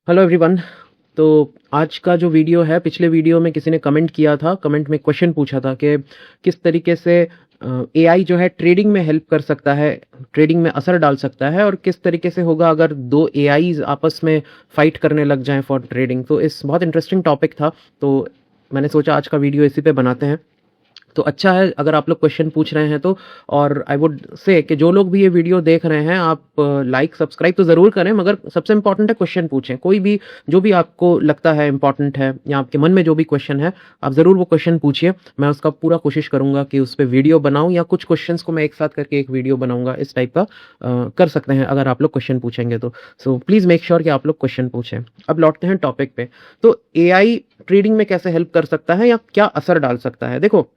Hello everyone. तो आज का जो वीडियो है, पिछले वीडियो में किसी ने कमेंट किया था, कमेंट में क्वेश्चन पूछा था कि किस तरीके से एआई जो है ट्रेडिंग में हेल्प कर सकता है, ट्रेडिंग में असर डाल सकता है, और किस तरीके से होगा अगर दो एआईज आपस में फाइट करने लग जाएं फॉर ट्रेडिंग। तो इस बहुत इंटरेस्टिंग टॉपिक था, तो मैंने सोचा आज का वीडियो इसी पे बनाते हैं। तो अच्छा है अगर आप लोग क्वेश्चन पूछ रहे हैं तो। और आई वुड से कि जो लोग भी ये वीडियो देख रहे हैं, आप लाइक सब्सक्राइब तो ज़रूर करें, मगर सबसे इंपॉर्टेंट है क्वेश्चन पूछें। कोई भी जो भी आपको लगता है इंपॉर्टेंट है या आपके मन में जो भी क्वेश्चन है, आप ज़रूर वो क्वेश्चन पूछिए। मैं उसका पूरा कोशिश करूंगा कि उस पर वीडियो बनाऊं, या कुछ क्वेश्चंस को मैं एक साथ करके एक वीडियो बनाऊंगा। इस टाइप का कर सकते हैं अगर आप लोग क्वेश्चन पूछेंगे तो। सो प्लीज़ मेक श्योर कि आप लोग क्वेश्चन पूछें। अब लौटते हैं टॉपिक पे। तो एआई ट्रेडिंग में कैसे हेल्प कर सकता है या क्या असर डाल सकता है। देखो,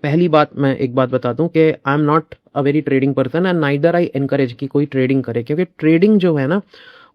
पहली बात मैं एक बात बता दूं कि I am not a very trading person and neither I encourage कि कोई ट्रेडिंग करे, क्योंकि ट्रेडिंग जो है ना,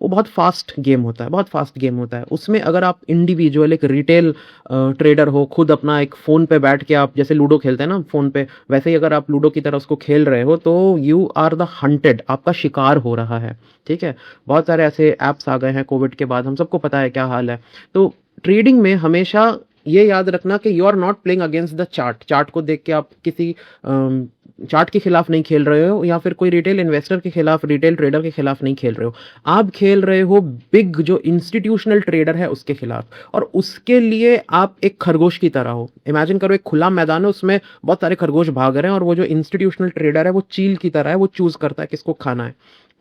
वो बहुत फास्ट गेम होता है, बहुत फास्ट गेम होता है। उसमें अगर आप इंडिविजुअल एक रिटेल ट्रेडर हो, खुद अपना एक फ़ोन पे बैठ के आप जैसे लूडो खेलते हैं ना फ़ोन पे, वैसे ही अगर आप लूडो की तरह उसको खेल रहे हो तो यू आर द हंटेड, आपका शिकार हो रहा है। ठीक है, बहुत सारे ऐसे ऐप्स आ गए हैं कोविड के बाद, हम सबको पता है क्या हाल है। तो ट्रेडिंग में हमेशा ये याद रखना कि you are not playing against the chart. Chart को देख के आप किसी चार्ट के खिलाफ नहीं खेल रहे हो, या फिर कोई रिटेल इन्वेस्टर के खिलाफ, रिटेल ट्रेडर के खिलाफ नहीं खेल रहे हो। आप खेल रहे हो बिग जो इंस्टीट्यूशनल ट्रेडर है उसके खिलाफ, और उसके लिए आप एक खरगोश की तरह हो। इमेजिन करो एक खुला मैदान है, उसमें बहुत सारे खरगोश भाग रहे हैं, और वो जो इंस्टीट्यूशनल ट्रेडर है वो चील की तरह है, वो चूज करता है किसको खाना है।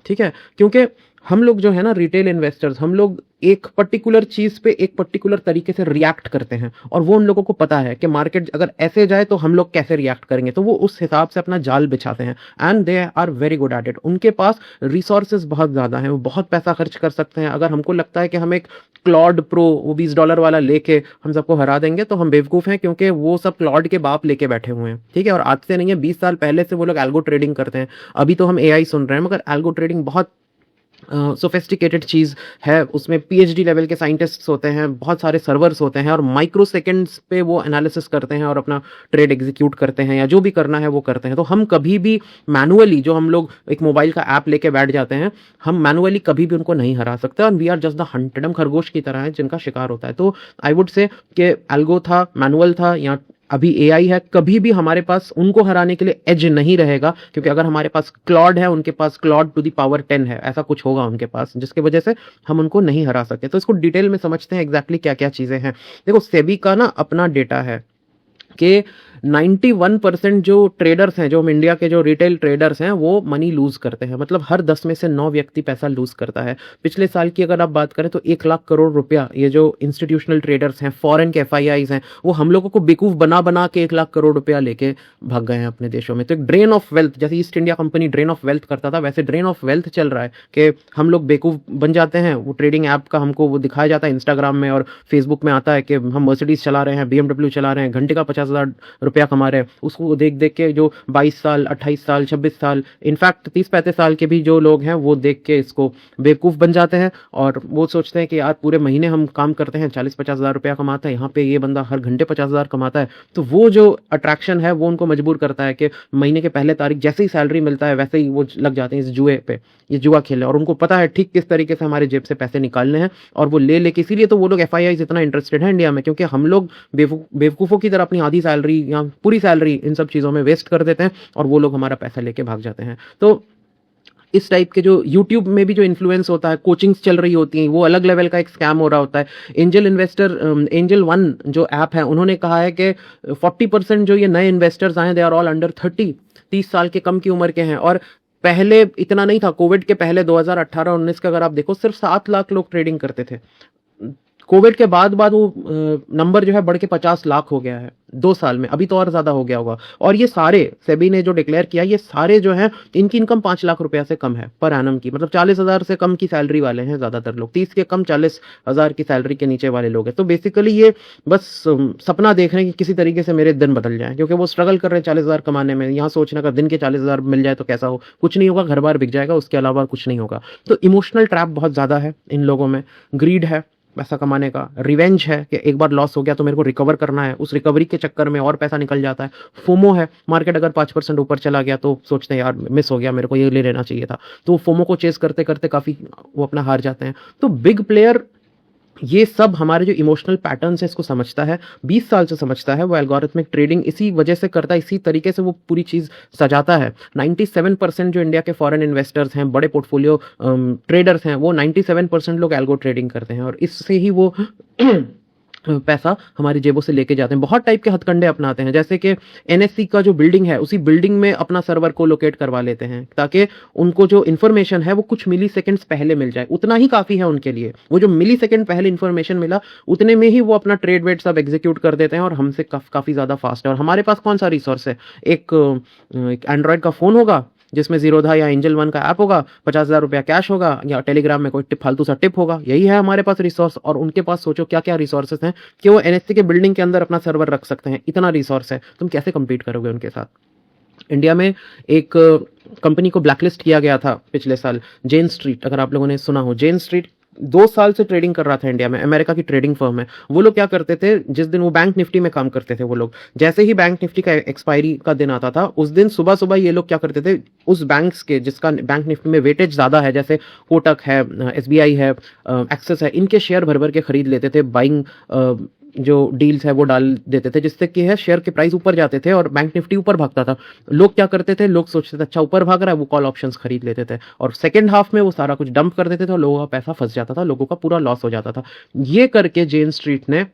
ठीक है, क्योंकि हम लोग जो है ना रिटेल इन्वेस्टर्स, हम लोग एक पर्टिकुलर चीज पे एक पर्टिकुलर तरीके से रिएक्ट करते हैं, और वो उन लोगों को पता है कि मार्केट अगर ऐसे जाए तो हम लोग कैसे रिएक्ट करेंगे, तो वो उस हिसाब से अपना जाल बिछाते हैं। And they are very good at it. उनके पास रिसोर्सेज बहुत ज्यादा हैं, वो बहुत पैसा खर्च कर सकते हैं। अगर हमको लगता है कि हम एक क्लॉड प्रो वो $20 वाला लेके हम सबको हरा देंगे, तो हम बेवकूफ हैं, क्योंकि वो सब क्लॉड के बाप लेके बैठे हुए हैं। ठीक है, और आज से नहीं है, 20 साल पहले से वो लोग एल्गो ट्रेडिंग करते हैं। अभी तो हम एआई सुन रहे हैं, मगर एल्गो ट्रेडिंग बहुत सोफिस्टिकेटेड चीज़ है। उसमें पीएचडी लेवल के साइंटिस्ट्स होते हैं, बहुत सारे सर्वर्स होते हैं, और माइक्रो सेकेंड्स पे वो एनालिसिस करते हैं और अपना ट्रेड एग्जीक्यूट करते हैं, या जो भी करना है वो करते हैं। तो हम कभी भी मैनुअली, जो हम लोग एक मोबाइल का ऐप लेके बैठ जाते हैं, हम मैनुअली कभी भी उनको नहीं हरा सकते। और we are just the hunted, हम खरगोश की तरह हैं जिनका शिकार होता है। तो आई वुड से कि एल्गो था, मैनुअल था, या अभी एआई है, कभी भी हमारे पास उनको हराने के लिए एज नहीं रहेगा। क्योंकि अगर हमारे पास क्लॉड है, उनके पास क्लॉड टू द पावर 10 है, ऐसा कुछ होगा उनके पास, जिसकी वजह से हम उनको नहीं हरा सके। तो इसको डिटेल में समझते हैं एग्जैक्टली क्या क्या चीजें हैं। देखो, सेबी का ना अपना डेटा है कि 91% जो ट्रेडर्स हैं, जो हम इंडिया के जो रिटेल ट्रेडर्स हैं, वो मनी लूज करते हैं। मतलब हर 10 में से 9 व्यक्ति पैसा लूज करता है। पिछले साल की अगर आप बात करें तो 1 लाख करोड़ रुपया ये जो इंस्टीट्यूशनल ट्रेडर्स हैं, फॉरेन के एफआईआईज हैं, वो हम लोगों को बेवकूफ बना बना के 1 लाख करोड़ रुपया लेके भाग गए हैं अपने देशों में। तो एक ड्रेन ऑफ वेल्थ, जैसे east India company drain of wealth करता था, वैसे ड्रेन ऑफ वेल्थ चल रहा है कि हम लोग बेवकूफ बन जाते हैं। वो ट्रेडिंग ऐप का हमको वो दिखाया जाता है इंस्टाग्राम में और फेसबुक में आता है कि हम मर्सिडीज चला रहे हैं, बीएमडब्ल्यू चला रहे हैं, घंटे का 50,000 रुपया कमा रहे हैं। उसको देख देख के जो 22 साल, 28 साल, 26 साल, इनफैक्ट 30-35 साल के भी जो लोग हैं, वो देख के इसको बेवकूफ़ बन जाते हैं, और वो सोचते हैं कि यार पूरे महीने हम काम करते हैं, 40-50 हज़ार रुपया कमाता है, यहाँ पे ये बंदा हर घंटे 50 हज़ार कमाता है। तो वो जो अट्रैक्शन है वो उनको मजबूर करता है कि महीने के पहले तारीख जैसे ही सैलरी मिलता है, वैसे ही वो लग जाते हैं इस जुए पे, ये जुआ खेले। और उनको पता है ठीक किस तरीके से हमारे जेब से पैसे निकालने हैं, और वो ले लेके, इसीलिए तो वो लोग एफआईआई इतना इंटरेस्टेड है इंडिया में, क्योंकि हम लोग बेवकूफ़ों की तरह अपनी आधी सैलरी या पूरी सैलरी इन सब चीज़ों में वेस्ट कर देते हैं, और वो लोग हमारा पैसा लेके भाग जाते हैं। तो इस टाइप के जो यूट्यूब में भी जो इन्फ्लुएंस होता है, कोचिंग्स चल रही होती हैं, वो अलग लेवल का एक स्कैम हो रहा होता है। एंजल वन जो ऐप है, उन्होंने कहा है कि 40% जो ये नए इन्वेस्टर्स आए, दे आर ऑल अंडर 30 साल के कम की उम्र के हैं। और पहले इतना नहीं था, कोविड के पहले 2018-19 का अगर आप देखो, सिर्फ 7 लाख लोग ट्रेडिंग करते थे। कोविड के बाद वो नंबर जो है बढ़ के 50 लाख हो गया है 2 साल में। अभी तो और ज्यादा हो गया होगा। और ये सारे सेबी ने जो डिक्लेयर किया, ये सारे जो हैं, इनकी इनकम 5 लाख रुपया से कम है पर एनम की। मतलब 40,000 से कम की सैलरी वाले हैं ज्यादातर लोग, 30 के कम, 40,000 की सैलरी के नीचे वाले लोग हैं। तो बेसिकली ये बस सपना देख रहे हैं कि किसी तरीके से मेरे दिन बदल जाए, क्योंकि वो स्ट्रगल कर रहे हैं 40,000 कमाने में। यहाँ सोचना का दिन के 40,000 मिल जाए तो कैसा हो, कुछ नहीं होगा, घर बार बिक जाएगा, उसके अलावा कुछ नहीं होगा। तो इमोशनल ट्रैप बहुत ज्यादा है इन लोगों में, ग्रीड है पैसा कमाने का, रिवेंज है कि एक बार लॉस हो गया तो मेरे को रिकवर करना है, उस रिकवरी के चक्कर में और पैसा निकल जाता है। फोमो है, मार्केट अगर 5% ऊपर चला गया तो सोचते हैं यार मिस हो गया, मेरे को ये ले लेना चाहिए था। तो फोमो को चेस करते करते काफी वो अपना हार जाते हैं। तो बिग प्लेयर ये सब हमारे जो इमोशनल पैटर्न्स है इसको समझता है, 20 साल से समझता है। वो एल्गोरिथमिक ट्रेडिंग इसी वजह से करता है, इसी तरीके से वो पूरी चीज़ सजाता है। 97% जो इंडिया के फॉरेन इन्वेस्टर्स हैं, बड़े पोर्टफोलियो ट्रेडर्स हैं, वो 97% लोग एल्गो ट्रेडिंग करते हैं और इससे ही वो पैसा हमारी जेबों से लेके जाते हैं। बहुत टाइप के हथकंडे अपनाते हैं, जैसे कि एनएससी का जो बिल्डिंग है उसी बिल्डिंग में अपना सर्वर को लोकेट करवा लेते हैं ताकि उनको जो इन्फॉर्मेशन है वो कुछ मिली सेकेंड्स पहले मिल जाए। उतना ही काफ़ी है उनके लिए, वो जो मिली सेकेंड पहले इन्फॉर्मेशन मिला उतने में ही वो अपना ट्रेड वेड सब एग्जीक्यूट कर देते हैं और हमसे काफ़ी ज़्यादा फास्ट है। और हमारे पास कौन सा रिसोर्स है? एक एंड्रॉयड का फ़ोन होगा जिसमें जीरोधा या एंजल वन का ऐप होगा, 50,000 रुपया कैश होगा या टेलीग्राम में कोई फालतू सा टिप होगा। यही है हमारे पास रिसोर्स। और उनके पास सोचो क्या क्या रिसोर्सेस हैं कि वो एनएससी के बिल्डिंग के अंदर अपना सर्वर रख सकते हैं। इतना रिसोर्स है, तुम कैसे compete करोगे उनके साथ? इंडिया में एक कंपनी को ब्लैकलिस्ट किया गया था पिछले साल, जेन स्ट्रीट, अगर आप लोगों ने सुना हो। जेन स्ट्रीट 2 साल से ट्रेडिंग कर रहा था इंडिया में, अमेरिका की ट्रेडिंग फर्म है। वो लोग क्या करते थे, जिस दिन वो बैंक निफ्टी में काम करते थे, वो लोग जैसे ही बैंक निफ्टी का एक्सपायरी का दिन आता था उस दिन सुबह सुबह ये लोग क्या करते थे, उस बैंक्स के जिसका बैंक निफ्टी में वेटेज ज़्यादा है, जैसे कोटक है, एसबीआई है, एक्सिस है, इनके शेयर भर भर के खरीद लेते थे। बाइंग जो डील्स है वो डाल देते थे, जिससे कि है शेयर के प्राइस ऊपर जाते थे और बैंक निफ्टी ऊपर भागता था। लोग क्या करते थे, लोग सोचते थे अच्छा ऊपर भाग रहा है, वो कॉल ऑप्शंस खरीद लेते थे और सेकंड हाफ में वो सारा कुछ डंप कर देते थे और लोगों का पैसा फंस जाता था, लोगों का पूरा लॉस हो जाता था। ये करके जेन स्ट्रीट ने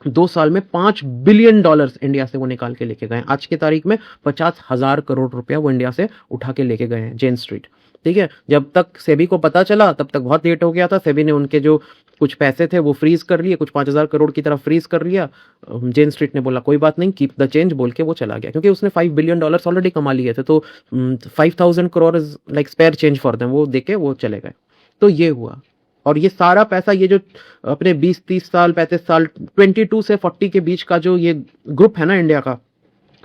2 साल में $5 बिलियन इंडिया से वो निकाल के लेके गए। आज की तारीख में 50,000 करोड़ रुपया वो इंडिया से उठा के लेके गए हैं जेन स्ट्रीट। ठीक है, जब तक सेबी को पता चला तब तक बहुत लेट हो गया था। सेबी ने उनके जो कुछ पैसे थे वो फ्रीज कर लिए, कुछ 5,000 करोड़ की तरफ फ्रीज कर लिया। जेन स्ट्रीट ने बोला कोई बात नहीं, कीप द चेंज, बोल के वो चला गया, क्योंकि उसने $5 बिलियन ऑलरेडी कमा लिए थे। तो 5,000 crore is like spare change for them, वो देके वो चले गए। तो ये हुआ। और ये सारा पैसा, ये जो अपने 20-30 साल 35 साल 22 से 40 के बीच का जो ये ग्रुप है ना इंडिया का,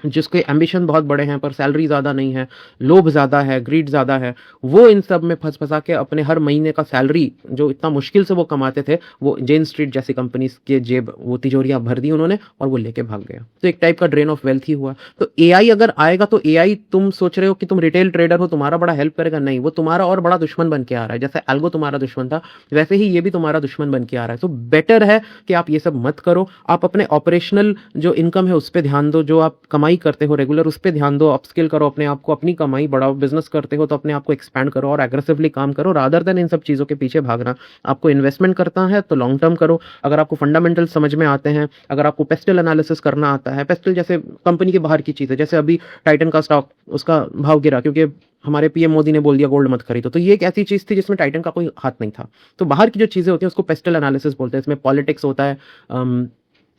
जिसके एम्बिशन बहुत बड़े हैं पर सैलरी ज़्यादा नहीं है, लोभ ज़्यादा है, ग्रीड ज़्यादा है, वो इन सब में फंसा के अपने हर महीने का सैलरी जो इतना मुश्किल से वो कमाते थे, वो जेन स्ट्रीट जैसी कंपनीज के जेब वो तिजोरियाँ भर दी उन्होंने और वो लेके भाग गया। तो एक टाइप का ड्रेन ऑफ वेल्थ ही हुआ। तो एआई अगर आएगा तो एआई, तुम सोच रहे हो कि तुम रिटेल ट्रेडर हो, तुम्हारा बड़ा हेल्प करेगा, नहीं, वो तुम्हारा और बड़ा दुश्मन बन के आ रहा है। जैसे एल्गो तुम्हारा दुश्मन था वैसे ही ये भी तुम्हारा दुश्मन बन के आ रहा है। तो बेटर है कि आप ये सब मत करो, आप अपने ऑपरेशनल जो इनकम है उस पर ध्यान दो, जो आप कमाई करते हो रेगुलर उस पर ध्यान दो, अपस्किल करो अपने आप को, अपनी कमाई बढ़ाओ, बिजनेस करते हो तो अपने आप को एक्सपैंड करो और एग्रेसिवली काम करो रादर देन इन सब चीज़ों के पीछे भागना। आपको इन्वेस्टमेंट करता है तो लॉन्ग टर्म करो। अगर आपको फंडामेंटल समझ में आते हैं, अगर आपको पेस्टल एनालिसिस करना आता है, पेस्टल जैसे कंपनी के बाहर की चीज़ है, जैसे अभी टाइटन का स्टॉक, उसका भाव गिरा क्योंकि हमारे पीएम मोदी ने बोल दिया गोल्ड मत खरीदो, तो ये एक ऐसी चीज़ थी जिसमें टाइटन का कोई हाथ नहीं था। तो बाहर की जो चीज़ें होती हैं उसको पेस्टल एनालिसिस बोलते हैं। इसमें पॉलिटिक्स होता है,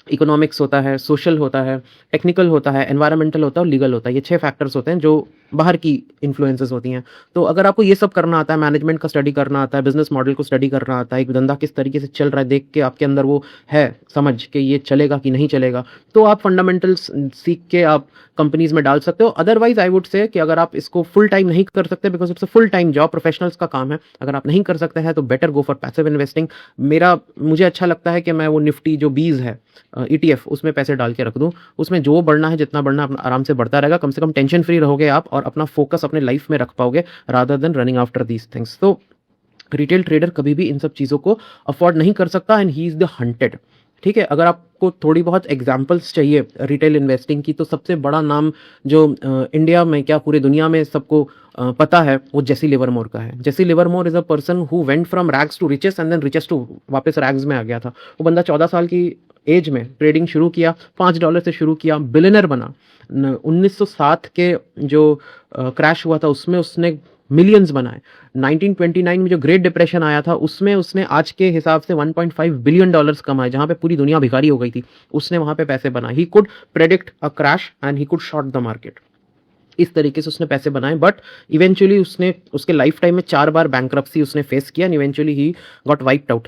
इकोनॉमिक्स होता है, सोशल होता है, टेक्निकल होता है, एनवायरमेंटल होता है और लीगल होता है। ये 6 फैक्टर्स होते हैं जो बाहर की इन्फ्लुएंसेस होती हैं। तो अगर आपको ये सब करना आता है, मैनेजमेंट का स्टडी करना आता है, बिजनेस मॉडल को स्टडी करना आता है, एक धंधा किस तरीके से चल रहा है देख के आपके अंदर वो है समझ के ये चलेगा कि नहीं चलेगा, तो आप फंडामेंटल्स सीख के आप कंपनीज में डाल सकते हो। अदरवाइज आई वुड से कि अगर आप इसको फुल टाइम नहीं कर सकते, because it's a full time job, professionals का काम है, अगर आप नहीं कर सकते हैं तो better go for passive investing. मुझे अच्छा लगता है कि मैं वो निफ्टी जो बीज है ETF, उसमें पैसे डाल के रख दूं, उसमें जो बढ़ना है जितना बढ़ना अपना आराम से बढ़ता रहेगा, कम से कम टेंशन फ्री रहोगे आप और अपना फोकस अपने लाइफ में रख पाओगे rather than running after these things. तो रिटेल ट्रेडर कभी भी इन सब चीज़ों को अफोर्ड नहीं कर सकता and he is the hunted. ठीक है, अगर आपको थोड़ी बहुत एग्जांपल्स चाहिए रिटेल इन्वेस्टिंग की, तो सबसे बड़ा नाम जो इंडिया में क्या पूरी दुनिया में सबको पता है वो जेसी लिवरमोर का है। Jesse Livermore is a person who went from rags to riches and then riches to वापस रैग्स में आ गया था। वो बंदा 14 साल की एज में ट्रेडिंग शुरू किया, $5 से शुरू किया, बिलियनर बना। 1907 के जो क्रैश हुआ था उसमें उसने मिलियंस बनाए। 1929 में जो ग्रेट डिप्रेशन आया था उसमें उसने आज के हिसाब से $1.5 बिलियन कमाए, जहां पे पूरी दुनिया भिखारी हो गई थी, उसने वहां पे पैसे बनाए। He could predict a crash and he could short the market. इस तरीके से उसने पैसे बनाए, बट इवेंचुअली उसके लाइफ टाइम में 4 बार बैंक्रप्सी उसने फेस किया and eventually he got wiped out.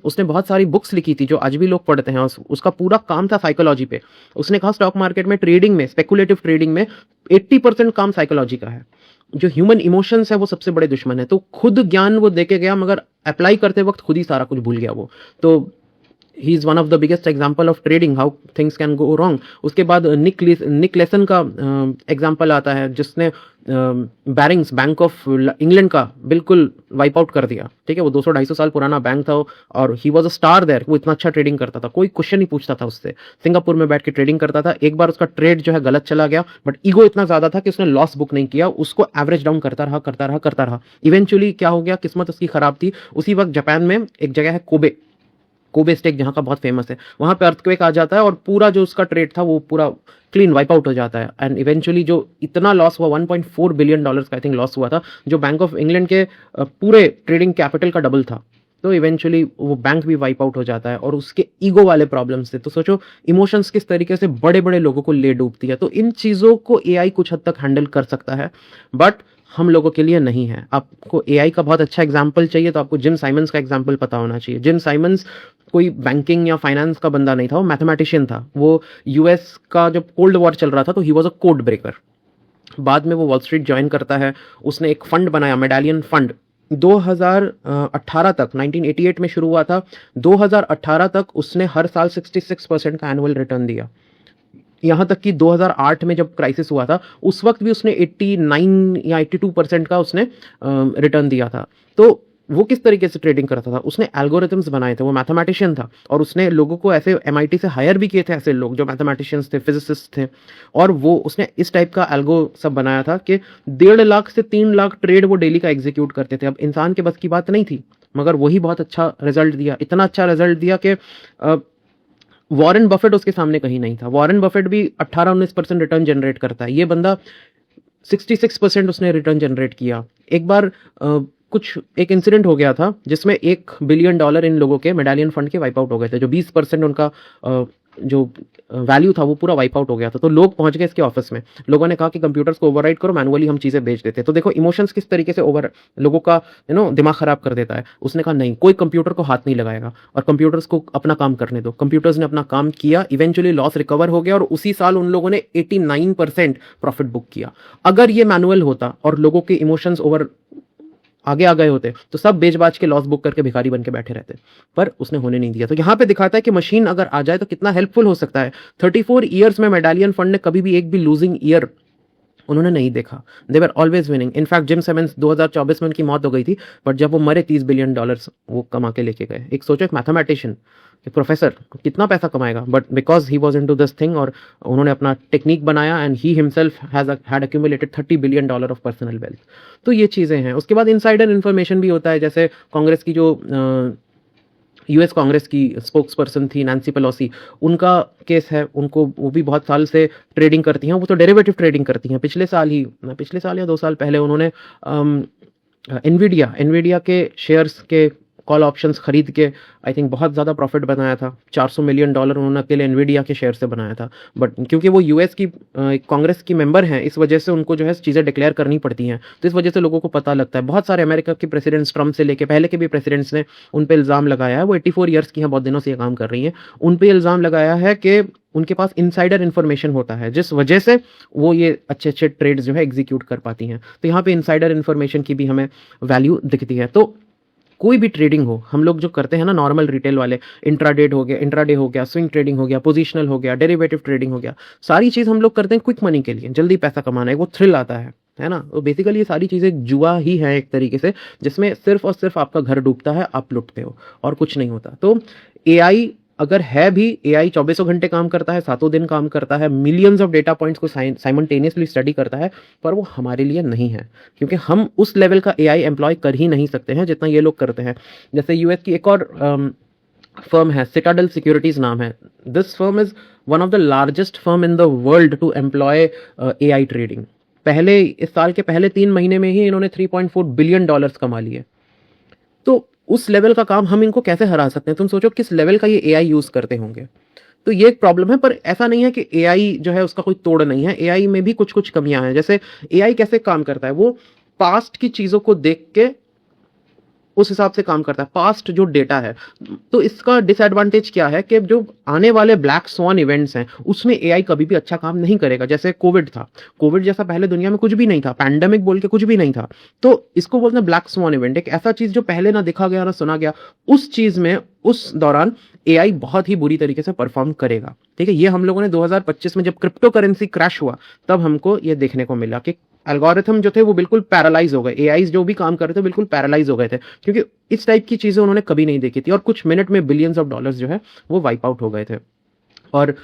उसने बहुत सारी बुक्स लिखी थी जो आज भी लोग पढ़ते हैं। उसका पूरा काम था साइकोलॉजी पे। उसने कहा स्टॉक मार्केट में ट्रेडिंग में, स्पेकुलेटिव ट्रेडिंग में 80% काम साइकोलॉजी का है। जो ह्यूमन इमोशंस है वो सबसे बड़े दुश्मन है। तो खुद ज्ञान वो देके गया मगर अप्लाई करते वक्त खुद ही सारा कुछ भूल गया वो। तो he is one of the biggest example of trading, how things can go wrong. उसके बाद निक लेसन का एग्जाम्पल आता है, जिसने बैरिंग्स बैंक ऑफ इंग्लैंड का बिल्कुल वाइप आउट कर दिया। ठीक है, वो 200-250 साल पुराना बैंक था और he was a star there. वो इतना अच्छा ट्रेडिंग करता था, कोई क्वेश्चन नहीं पूछता था उससे। सिंगापुर में बैठ के ट्रेडिंग करता था। एक बार उसका ट्रेड जो है गलत चला गया, बट ईगो इतना ज्यादा था कि उसने लॉस बुक नहीं किया, उसको एवरेज डाउन करता रहा। इवेंचुअली क्या हो गया, किस्मत उसकी खराब थी। उसी वक्त जापान में एक जगह है कोबे स्टेक, जहां का बहुत फेमस है, वहां पे अर्थक्वेक आ जाता है और पूरा जो उसका ट्रेड था वो पूरा क्लीन वाइप आउट हो जाता है। एंड इवेंचुअली जो इतना लॉस हुआ, $1.4 बिलियन का आई थिंक लॉस हुआ था, जो बैंक ऑफ इंग्लैंड के पूरे ट्रेडिंग कैपिटल का डबल था। तो इवेंचुअली वो बैंक भी वाइप आउट हो जाता है, और उसके ईगो वाले प्रॉब्लम्स थे। तो सोचो इमोशंस किस तरीके से बड़े बड़े लोगों को ले डूबती है। तो इन चीज़ों को एआई कुछ हद तक हैंडल कर सकता है, बट हम लोगों के लिए नहीं है। आपको एआई का बहुत अच्छा एग्जाम्पल चाहिए तो आपको जिम साइमंस का एग्जाम्पल पता होना चाहिए। जिम साइमंस कोई बैंकिंग या फाइनेंस का बंदा नहीं था, वो मैथमेटिशियन था। वो यूएस का जब कोल्ड वॉर चल रहा था तो ही वॉज अ कोड ब्रेकर। बाद में वो वॉल स्ट्रीट ज्वाइन करता है। उसने एक फंड बनाया, मेडालियन फंड। 2018 तक, 1988 में शुरू हुआ था, 2018 तक उसने हर साल 66% का एनुअल रिटर्न दिया। यहां तक कि 2008 में जब क्राइसिस हुआ था, उस वक्त भी उसने 89 या 82% का उसने रिटर्न दिया था। तो वो किस तरीके से ट्रेडिंग करता था, उसने एल्गोरिथम्स बनाए थे। वो मैथमेटिशियन था और उसने लोगों को ऐसे एमआईटी से हायर भी किए थे, ऐसे लोग जो मैथमेटिशियंस थे, फिजिसिस्ट थे। और वो उसने इस टाइप का एल्गो सब बनाया था कि 1.5 लाख से 3 लाख ट्रेड वो डेली का एग्जीक्यूट करते थे। अब इंसान के बस की बात नहीं थी, मगर वही बहुत अच्छा रिजल्ट दिया। इतना अच्छा रिजल्ट दिया कि वॉरेन बफेट उसके सामने कहीं नहीं था। वॉरेन बफेट भी 18-19% रिटर्न जनरेट करता है, ये बंदा 66% उसने रिटर्न जनरेट किया। एक बार कुछ एक इंसिडेंट हो गया था जिसमें $1 बिलियन इन लोगों के मेडालियन फंड के वाइप आउट हो गए थे। जो 20% उनका जो वैल्यू था वो पूरा वाइप आउट हो गया था। तो लोग पहुंच गए इसके ऑफिस में, लोगों ने कहा कि कंप्यूटर्स को ओवरराइड करो, मैनुअली हम चीजें बेच देते हैं। तो देखो इमोशंस किस तरीके से लोगों का दिमाग खराब कर देता है। उसने कहा नहीं, कोई कंप्यूटर को हाथ नहीं लगाएगा और कंप्यूटर्स को अपना काम करने दो। कंप्यूटर्स ने अपना काम किया, इवेंचुअली लॉस रिकवर हो गया और उसी साल उन लोगों ने 89% प्रॉफिट बुक किया। अगर ये मैनुअल होता और लोगों के इमोशंस आगे आ गए होते तो सब बेच बाच के लॉस बुक करके भिखारी बन के बैठे रहते, पर उसने होने नहीं दिया। तो यहां पे दिखाता है कि मशीन अगर आ जाए तो कितना हेल्पफुल हो सकता है। 34 ईयर्स में मेडालियन फंड ने कभी भी एक भी लूजिंग ईयर उन्होंने नहीं देखा। They were always winning. In fact Jim Simons 2024 में उनकी मौत हो गई थी, बट जब वो मरे $30 बिलियन वो कमा के लेके गए। एक सोचो, एक मैथमेटिशियन, प्रोफेसर कितना पैसा कमाएगा, but because he was into this thing और उन्होंने अपना टेक्निक बनाया and he himself had accumulated $30 billion of personal wealth. तो ये चीज़ें हैं। उसके बाद इनसाइडर इन्फॉर्मेशन भी होता है, जैसे कांग्रेस की जो यूएस कांग्रेस की स्पोक्स पर्सन थी नैंसी पेलोसी, उनका केस है। उनको वो भी बहुत साल से ट्रेडिंग करती हैं, वो तो डेरिवेटिव ट्रेडिंग करती हैं। पिछले साल या 2 साल पहले उन्होंने एनवीडिया के शेयर्स के कॉल ऑप्शंस खरीद के आई थिंक बहुत ज़्यादा प्रॉफिट बनाया था। $400 मिलियन उन्होंने अकेले एनवीडिया के शेयर से बनाया था। बट क्योंकि वो यूएस की कांग्रेस की मेंबर हैं, इस वजह से उनको जो है चीज़ें डिक्लेयर करनी पड़ती हैं। तो इस वजह से लोगों को पता लगता है। बहुत सारे अमेरिका के प्रेसिडेंट्स, ट्रम्प से लेके पहले के भी प्रेसिडेंट्स ने उन पर इल्ज़ाम लगाया है। वो 84 ईयर्स की हैं, बहुत दिनों से ये काम कर रही हैं। उन पर इल्ज़ाम लगाया है कि उनके पास इनसाइडर इन्फॉर्मेशन होता है, जिस वजह से वो ये अच्छे अच्छे ट्रेड्स जो है एग्जीक्यूट कर पाती हैं। तो यहाँ पे इनसाइडर इन्फॉर्मेशन की भी हमें वैल्यू दिखती है। तो कोई भी ट्रेडिंग हो, हम लोग जो करते हैं ना नॉर्मल रिटेल वाले, इंट्राडे हो गया, स्विंग ट्रेडिंग हो गया, पोजिशनल हो गया, डेरिवेटिव ट्रेडिंग हो गया, सारी चीज़ हम लोग करते हैं क्विक मनी के लिए, जल्दी पैसा कमाना है, वो थ्रिल आता है ना। तो बेसिकली ये सारी चीज़ें जुआ ही है एक तरीके से, जिसमें सिर्फ और सिर्फ आपका घर डूबता है, आप लुटते हो और कुछ नहीं होता। तो एआई अगर है भी, एआई 24 घंटे काम करता है, 7 दिन काम करता है, मिलियंस ऑफ डेटा पॉइंट्स को साइमल्टेनियसली स्टडी करता है, पर वो हमारे लिए नहीं है, क्योंकि हम उस लेवल का एआई एम्प्लॉय कर ही नहीं सकते हैं जितना ये लोग करते हैं। जैसे यूएस की एक और फर्म है, सिटाडेल सिक्योरिटीज नाम है। This firm is one of the largest firm in the world to employ AI trading. इस साल के पहले 3 महीने में ही इन्होंने $3.4 बिलियन कमा लिए। तो उस लेवल का काम हम इनको कैसे हरा सकते हैं? तुम सोचो किस लेवल का ये एआई यूज करते होंगे। तो ये एक प्रॉब्लम है, पर ऐसा नहीं है कि एआई जो है उसका कोई तोड़ नहीं है। एआई में भी कुछ कुछ कमियां हैं। जैसे एआई कैसे काम करता है, वो पास्ट की चीजों को देख के उस हिसाब से काम करता है, पास्ट जो डेटा है। तो इसका डिसएडवांटेज क्या है कि जो आने वाले ब्लैक स्वॉन इवेंट्स हैं उसमें एआई कभी भी अच्छा काम नहीं करेगा। जैसे कोविड था, कोविड जैसा पहले दुनिया में कुछ भी नहीं था, पैंडेमिक बोल के कुछ भी नहीं था, तो इसको बोलते हैं ब्लैक स्वॉन इवेंट। एक ऐसा चीज जो पहले ना देखा गया ना सुना गया, उस चीज में उस दौरान एआई बहुत ही बुरी तरीके से परफॉर्म करेगा। ठीक है, ये हम लोगों ने 2025 में जब क्रिप्टो करेंसी क्रैश हुआ तब हमको ये देखने को मिला कि एल्गोरिथम जो थे वो बिल्कुल पैरालाइज हो गए, एआई जो भी काम कर रहे थे बिल्कुल पैरालाइज हो गए थे, क्योंकि इस टाइप की चीजें उन्होंने कभी नहीं देखी थी और कुछ मिनट में बिलियंस ऑफ डॉलर्स जो है वो वाइप आउट हो गए थे। और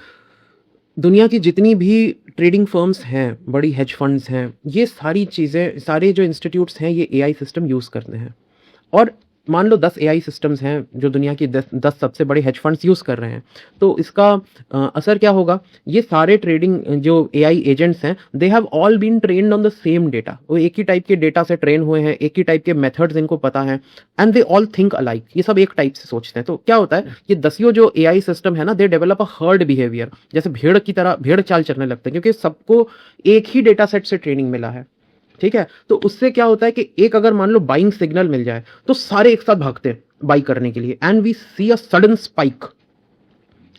दुनिया की जितनी भी ट्रेडिंग फर्म्स हैं, बड़ी हेज फंड्स हैं, ये सारी चीज़ें, सारे जो इंस्टीट्यूट्स हैं ये एआई सिस्टम यूज़ करते हैं। और मान लो 10 एआई सिस्टम्स हैं जो दुनिया की 10 सबसे बड़े हेज फंड्स यूज़ कर रहे हैं, तो इसका असर क्या होगा? ये सारे ट्रेडिंग जो एआई एजेंट्स हैं, they have all been trained on the same data. वो एक ही टाइप के डेटा से ट्रेन हुए हैं, एक ही टाइप के मेथड्स इनको पता है, and they all think alike. ये सब एक टाइप से सोचते हैं। तो क्या होता है, ये 10 जो एआई सिस्टम है ना, they develop a herd behaviour, जैसे भेड़ की तरह भेड़ चाल चलने लगते हैं, क्योंकि सबको एक ही डेटा सेट से ट्रेनिंग मिला है। ठीक है, तो उससे क्या होता है कि एक अगर मान लो बाइंग सिग्नल मिल जाए तो सारे एक साथ भागते हैं बाई करने के लिए, and we see a sudden spike.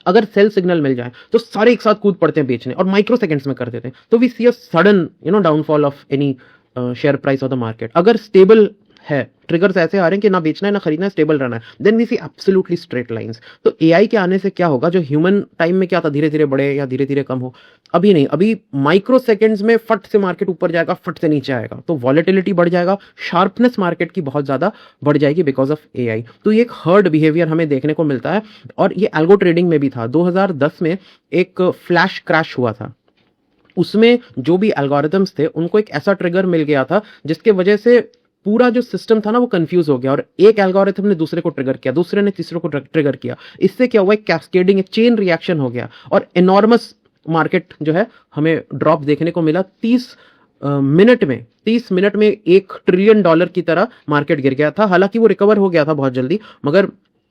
अगर सेल सिग्नल मिल जाए तो सारे एक साथ कूद पड़ते हैं बेचने और माइक्रो सेकंड्स में कर देते हैं। तो we see a sudden downfall of any share price of the market. अगर स्टेबल है, ट्रिगर्स ऐसे आ रहे हैं कि ना बेचना है ना खरीदना है, स्टेबल रहना है, then we see absolutely straight lines. तो एआई के आने से क्या होगा, जो ह्यूमन टाइम में क्या था, धीरे धीरे बढ़े या धीरे धीरे कम हो, अभी नहीं, अभी माइक्रो सेकंड्स में फट से मार्केट ऊपर जाएगा, फट से नीचे आएगा, तो वॉलेटिलिटी बढ़ जाएगा, शार्पनेस मार्केट की बहुत ज्यादा बढ़ जाएगी बिकॉज ऑफ एआई। तो ये एक हर्ड बिहेवियर हमें देखने को मिलता है, और ये एल्गो ट्रेडिंग में भी था। 2010 में एक फ्लैश क्रैश हुआ था, उसमें जो भी एल्गोरिथम्स थे उनको एक ऐसा ट्रिगर मिल गया था जिसके वजह से पूरा जो सिस्टम था ना वो कंफ्यूज हो गया, और एक एल्गोरिथम ने दूसरे को ट्रिगर किया, दूसरे ने तीसरे को ट्रिगर किया। इससे क्या हुआ, एक कैस्केडिंग, एक चेन रिएक्शन हो गया, और एनॉर्मस मार्केट जो है हमें ड्रॉप देखने को मिला। 30 मिनट में $1 ट्रिलियन की तरह मार्केट गिर गया था। हालांकि वो रिकवर हो गया था बहुत जल्दी, मगर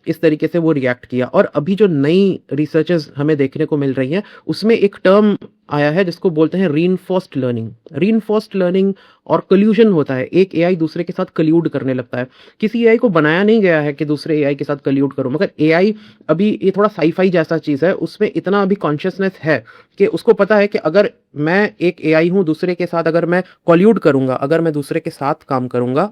इस तरीके से वो रिएक्ट किया। और अभी जो नई रिसर्चेस हमें देखने को मिल रही हैं उसमें एक टर्म आया है जिसको बोलते हैं रीइंफोर्स्ड लर्निंग। रीइंफोर्स्ड लर्निंग और कल्यूजन होता है, एक एआई दूसरे के साथ कल्यूड करने लगता है। किसी एआई को बनाया नहीं गया है कि दूसरे एआई के साथ कल्यूड करो, मगर एआई अभी ये थोड़ा साईफाई जैसा चीज है, उसमें इतना अभी कॉन्शियसनेस है कि उसको पता है कि अगर मैं एक एआई हूं, दूसरे के साथ अगर मैं कल्यूड करूंगा, अगर मैं दूसरे के साथ काम करूंगा,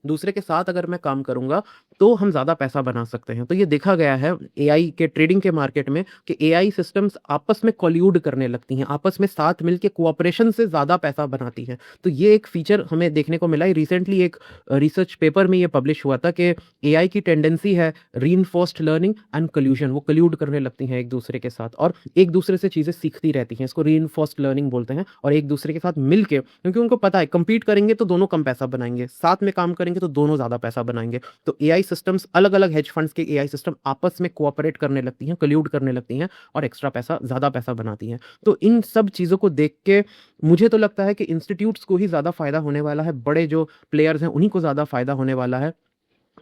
अगर मैं काम करूंगा तो हम ज्यादा पैसा बना सकते हैं। तो ये देखा गया है एआई के ट्रेडिंग के मार्केट में कि एआई सिस्टम्स आपस में कॉल्यूड करने लगती हैं, आपस में साथ मिलकर कोऑपरेशन से ज्यादा पैसा बनाती हैं। तो ये एक फीचर हमें देखने को मिला है। रिसेंटली एक रिसर्च पेपर में ये पब्लिश हुआ था कि एआई की टेंडेंसी है रीइंफोर्स्ड लर्निंग एंड कल्यूजन, वो कल्यूड करने लगती हैं एक दूसरे के साथ और एक दूसरे से चीजें सीखती रहती हैं। इसको रीइंफोर्स्ड लर्निंग बोलते हैं। और एक दूसरे के साथ मिलके, क्योंकि उनको पता है कंपीट करेंगे तो दोनों कम पैसा बनाएंगे, साथ में काम करेंगे तो दोनों ज्यादा पैसा बनाएंगे। तो एआई सिस्टम्स, अलग अलग हेज फंड्स के एआई सिस्टम आपस में कोऑपरेट करने लगती हैं, कल्यूड करने लगती हैं और एक्स्ट्रा पैसा, ज्यादा पैसा बनाती हैं। तो इन सब चीजों को देख के मुझे तो लगता है कि इंस्टीट्यूट्स को ही ज्यादा फायदा होने वाला है, बड़े जो प्लेयर्स हैं उन्हीं को ज्यादा फायदा होने वाला है,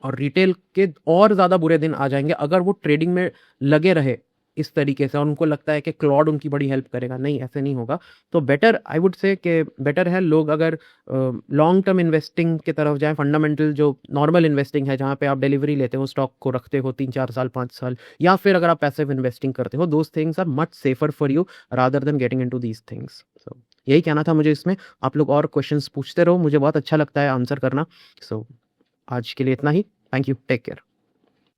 और रिटेल के और ज्यादा बुरे दिन आ जाएंगे अगर वो ट्रेडिंग में लगे रहे इस तरीके से और उनको लगता है कि क्लॉड उनकी बड़ी हेल्प करेगा। नहीं, ऐसे नहीं होगा। तो बेटर, आई वुड से कि बेटर है लोग अगर लॉन्ग टर्म इन्वेस्टिंग की तरफ जाएं, फंडामेंटल जो नॉर्मल इन्वेस्टिंग है जहां पे आप डिलीवरी लेते हो, स्टॉक को रखते हो 3-4 साल 5 साल, या फिर अगर आप पैसिव इन्वेस्टिंग करते हो, those things are much safer for you rather than getting into these things. So यही कहना था मुझे इसमें। आप लोग और क्वेश्चंस पूछते रहो, मुझे बहुत अच्छा लगता है आंसर करना। सो आज के लिए इतना ही। Thank you, take care.